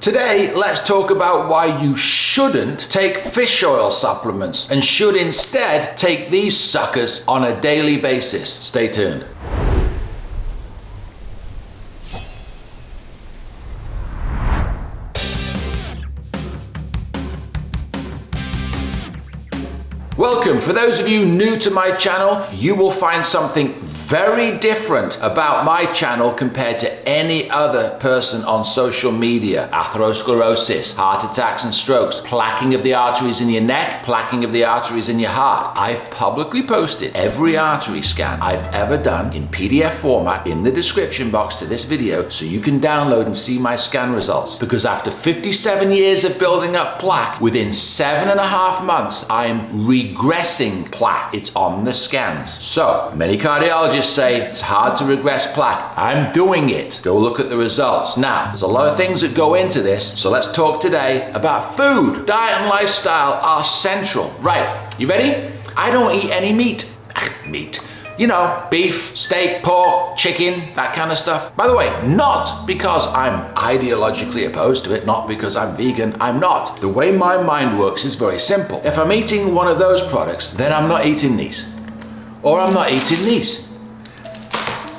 Today, let's talk about why you shouldn't take fish oil supplements and should instead take these suckers on a daily basis. Stay tuned. Welcome. For those of you new to my channel, you will find something very different about my channel compared to any other person on social media. Atherosclerosis, heart attacks and strokes, plaquing of the arteries in your neck, plaquing of the arteries in your heart. I've publicly posted every artery scan I've ever done in PDF format in the description box to this video so you can download and see my scan results. Because after 57 years of building up plaque, within 7.5 months, I'm regressing plaque. It's on the scans. So, many cardiologists say it's hard to regress plaque. I'm doing it. Go look at the results. Now, there's a lot of things that go into this, so let's talk today about food. Diet and lifestyle are central. Right, you ready? I don't eat any meat. Meat. You know, beef, steak, pork, chicken, that kind of stuff. By the way, not because I'm ideologically opposed to it, not because I'm vegan, I'm not. The way my mind works is very simple. If I'm eating one of those products, then I'm not eating these. Or I'm not eating these.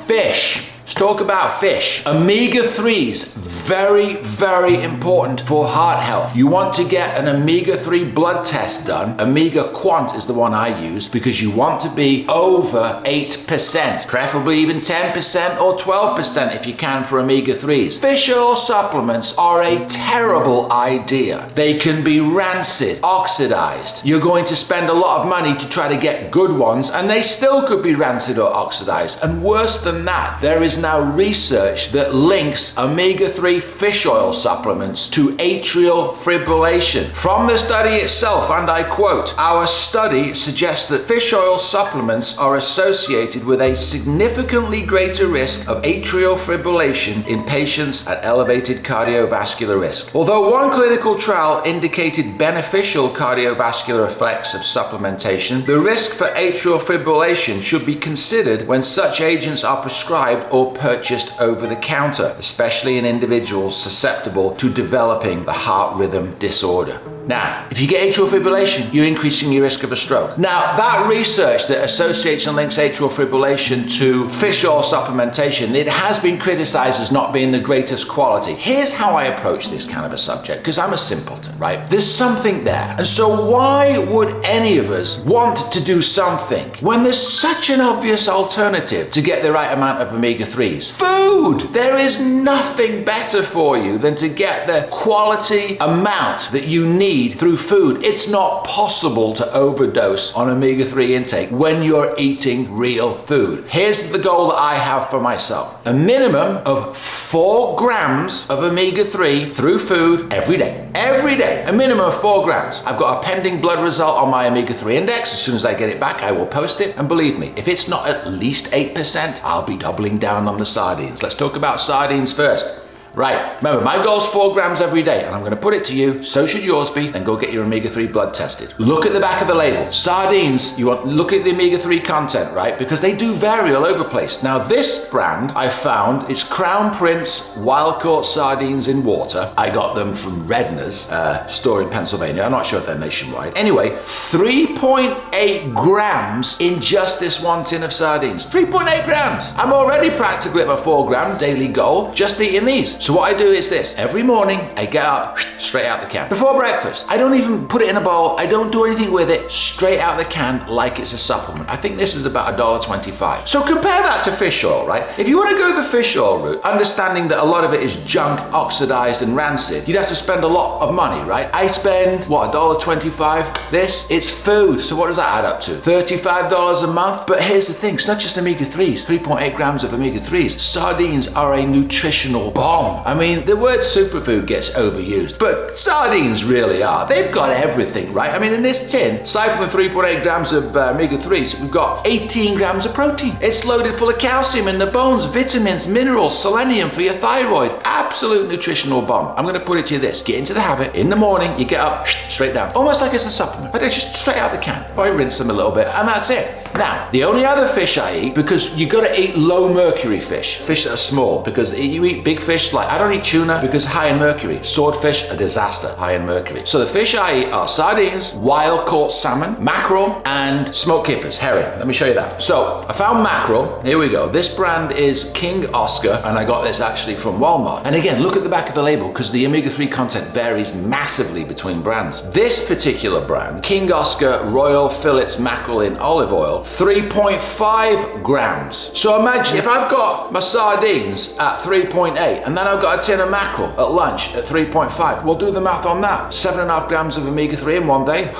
Fish. Let's talk about fish. Omega-3s, very, very important for heart health. You want to get an omega-3 blood test done. Omega Quant is the one I use because you want to be over 8%, preferably even 10% or 12% if you can for omega-3s. Fish oil supplements are a terrible idea. They can be rancid, oxidized. You're going to spend a lot of money to try to get good ones and they still could be rancid or oxidized. And worse than that, there is now research that links omega-3 fish oil supplements to atrial fibrillation. From the study itself, and I quote, "Our study suggests that fish oil supplements are associated with a significantly greater risk of atrial fibrillation in patients at elevated cardiovascular risk." Although one clinical trial indicated beneficial cardiovascular effects of supplementation, the risk for atrial fibrillation should be considered when such agents are prescribed or purchased over the counter, especially in individuals susceptible to developing the heart rhythm disorder. Now, if you get atrial fibrillation, you're increasing your risk of a stroke. Now, that research that associates and links atrial fibrillation to fish oil supplementation, it has been criticized as not being the greatest quality. Here's how I approach this kind of a subject, because I'm a simpleton, right? There's something there. And so why would any of us want to do something when there's such an obvious alternative to get the right amount of omega-3s? Food! There is nothing better for you than to get the quality amount that you need through food. It's not possible to overdose on omega-3 intake when you're eating real food. Here's the goal that I have for myself. A minimum of 4 grams of omega-3 through food every day. Every day, a minimum of 4 grams. I've got a pending blood result on my omega-3 index. As soon as I get it back, I will post it. And believe me, if it's not at least 8%, I'll be doubling down on the sardines. Let's talk about sardines first. Right, remember my goal is 4 grams every day and I'm going to put it to you, so should yours be, then go get your omega-3 blood tested. Look at the back of the label. Sardines, you want look at the omega-3 content, right? Because they do vary all over the place. Now this brand I found is Crown Prince wild caught sardines in water. I got them from Redner's store in Pennsylvania. I'm not sure if they're nationwide. Anyway, 3.8 grams in just this one tin of sardines. 3.8 grams. I'm already practically at my 4 gram daily goal just eating these. So what I do is this. Every morning, I get up, straight out the can. Before breakfast, I don't even put it in a bowl. I don't do anything with it. Straight out the can like it's a supplement. I think this is about $1.25. So compare that to fish oil, right? If you want to go the fish oil route, understanding that a lot of it is junk, oxidized, and rancid, you'd have to spend a lot of money, right? I spend, what, $1.25? This, it's food. So what does that add up to? $35 a month? But here's the thing. It's not just omega-3s. 3.8 grams of omega-3s. Sardines are a nutritional bomb. I mean, the word superfood gets overused, but sardines really are. They've got everything, right? I mean, in this tin, aside from the 3.8 grams of omega-3s, we've got 18 grams of protein. It's loaded full of calcium in the bones, vitamins, minerals, selenium for your thyroid. Absolute nutritional bomb. I'm gonna put it to you this. Get into the habit. In the morning, you get up, straight down. Almost like it's a supplement, but it's just straight out the can. I rinse them a little bit, and that's it. Now, the only other fish I eat, because you got to eat low mercury fish that are small, because you eat big fish, like I don't eat tuna because high in mercury. Swordfish, a disaster, high in mercury. So the fish I eat are sardines, wild caught salmon, mackerel, and smoked kippers, herring. Let me show you that. So I found mackerel. Here we go. This brand is King Oscar, and I got this actually from Walmart. And again, look at the back of the label, because the omega-3 content varies massively between brands. This particular brand, King Oscar Royal Fillets Mackerel in Olive Oil, 3.5 grams. So imagine if I've got my sardines at 3.8 and then I've got a tin of mackerel at lunch at 3.5. We'll do the math on that. 7.5 grams of omega-3 in one day.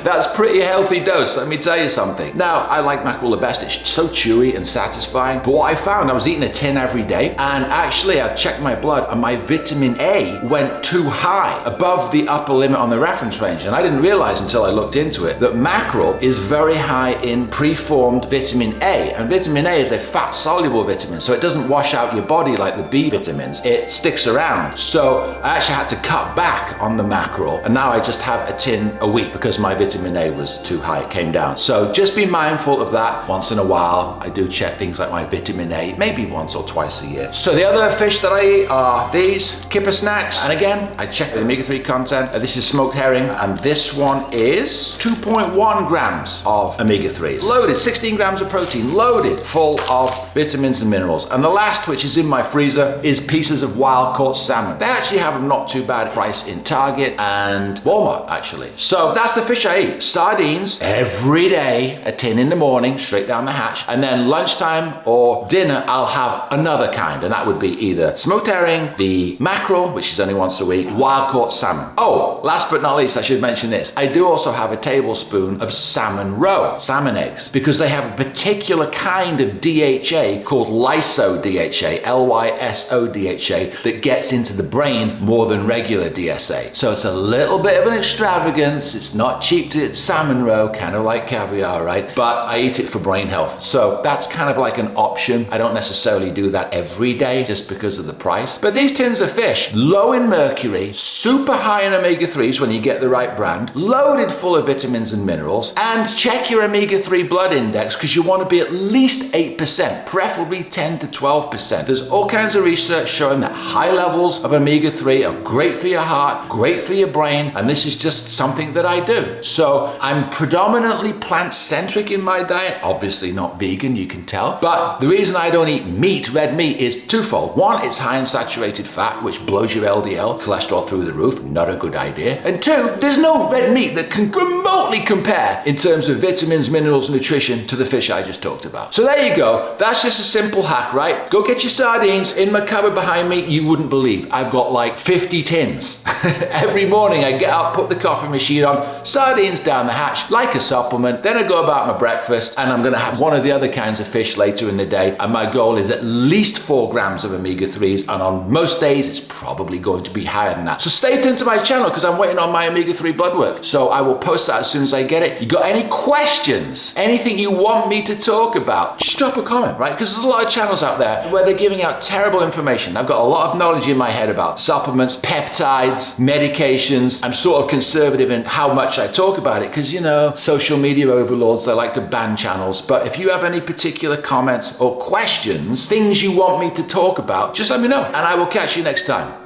That's pretty healthy dose, let me tell you something. Now, I like mackerel the best. It's so chewy and satisfying. But what I found, I was eating a tin every day, and actually I checked my blood and my vitamin A went too high, above the upper limit on the reference range. And I didn't realize until I looked into it that mackerel is very high in preformed vitamin A. And vitamin A is a fat-soluble vitamin, so it doesn't wash out your body like the B vitamins. It sticks around. So I actually had to cut back on the mackerel, and now I just have a tin a week because my vitamin A was too high, it came down. So just be mindful of that. Once in a while, I do check things like my vitamin A, maybe once or twice a year. So the other fish that I eat are these kipper snacks. And again, I check the omega-3 content. This is smoked herring, and this one is 2.1 grams of omega-3s. Loaded, 16 grams of protein, loaded, full of vitamins and minerals. And the last, which is in my freezer, is pieces of wild caught salmon. They actually have a not too bad price in Target and Walmart, actually. So that's the fish I eat. Sardines every day, a tin in the morning, straight down the hatch. And then lunchtime or dinner, I'll have another kind. And that would be either smoked herring, the mackerel, which is only once a week, wild caught salmon. Oh, last but not least, I should mention this. I do also have a tablespoon of salmon roe, salmon eggs, because they have a particular kind of DHA called lyso-DHA, Lyso-DHA, that gets into the brain more than regular DSA. So it's a little bit of an extravagance. It's not cheap to eat salmon roe, kind of like caviar, right? But I eat it for brain health. So that's kind of like an option. I don't necessarily do that every day just because of the price. But these tins of fish, low in mercury, super high in omega-3s when you get the right brand, loaded full of vitamins and minerals, and check your omega-3 blood index because you want to be at least 8%, preferably 10 to 12%. There's all kinds of research showing that high levels of omega-3 are great for your heart, great for your brain, and this is just something that I do. So I'm predominantly plant-centric in my diet, obviously not vegan, you can tell, but the reason I don't eat meat, red meat, is twofold. One, it's high in saturated fat, which blows your LDL, cholesterol through the roof, not a good idea. And two, there's no red meat that can remotely compare in terms of vitamins, minerals, nutrition to the fish I just talked about. So there you go. That's just a simple hack, right? Go get your sardines. In my cupboard behind me, you wouldn't believe, I've got like 50 tins. Every morning I get up, put the coffee machine on, sardines down the hatch like a supplement, then I go about my breakfast, and I'm gonna have one of the other kinds of fish later in the day, and my goal is at least 4 grams of omega-3s, and on most days it's probably going to be higher than that. So stay tuned to my channel because I'm waiting on my omega-3 blood work. So I will post that as soon as I get it. You got any questions? Anything you want me to talk about? Just drop a comment, right? Because there's a lot of channels out there where they're giving out terrible information. I've got a lot of knowledge in my head about supplements, peptides, medications. I'm sort of conservative in how much I talk about it because, you know, social media overlords, they like to ban channels. But if you have any particular comments or questions, things you want me to talk about, just let me know and I will catch you next time.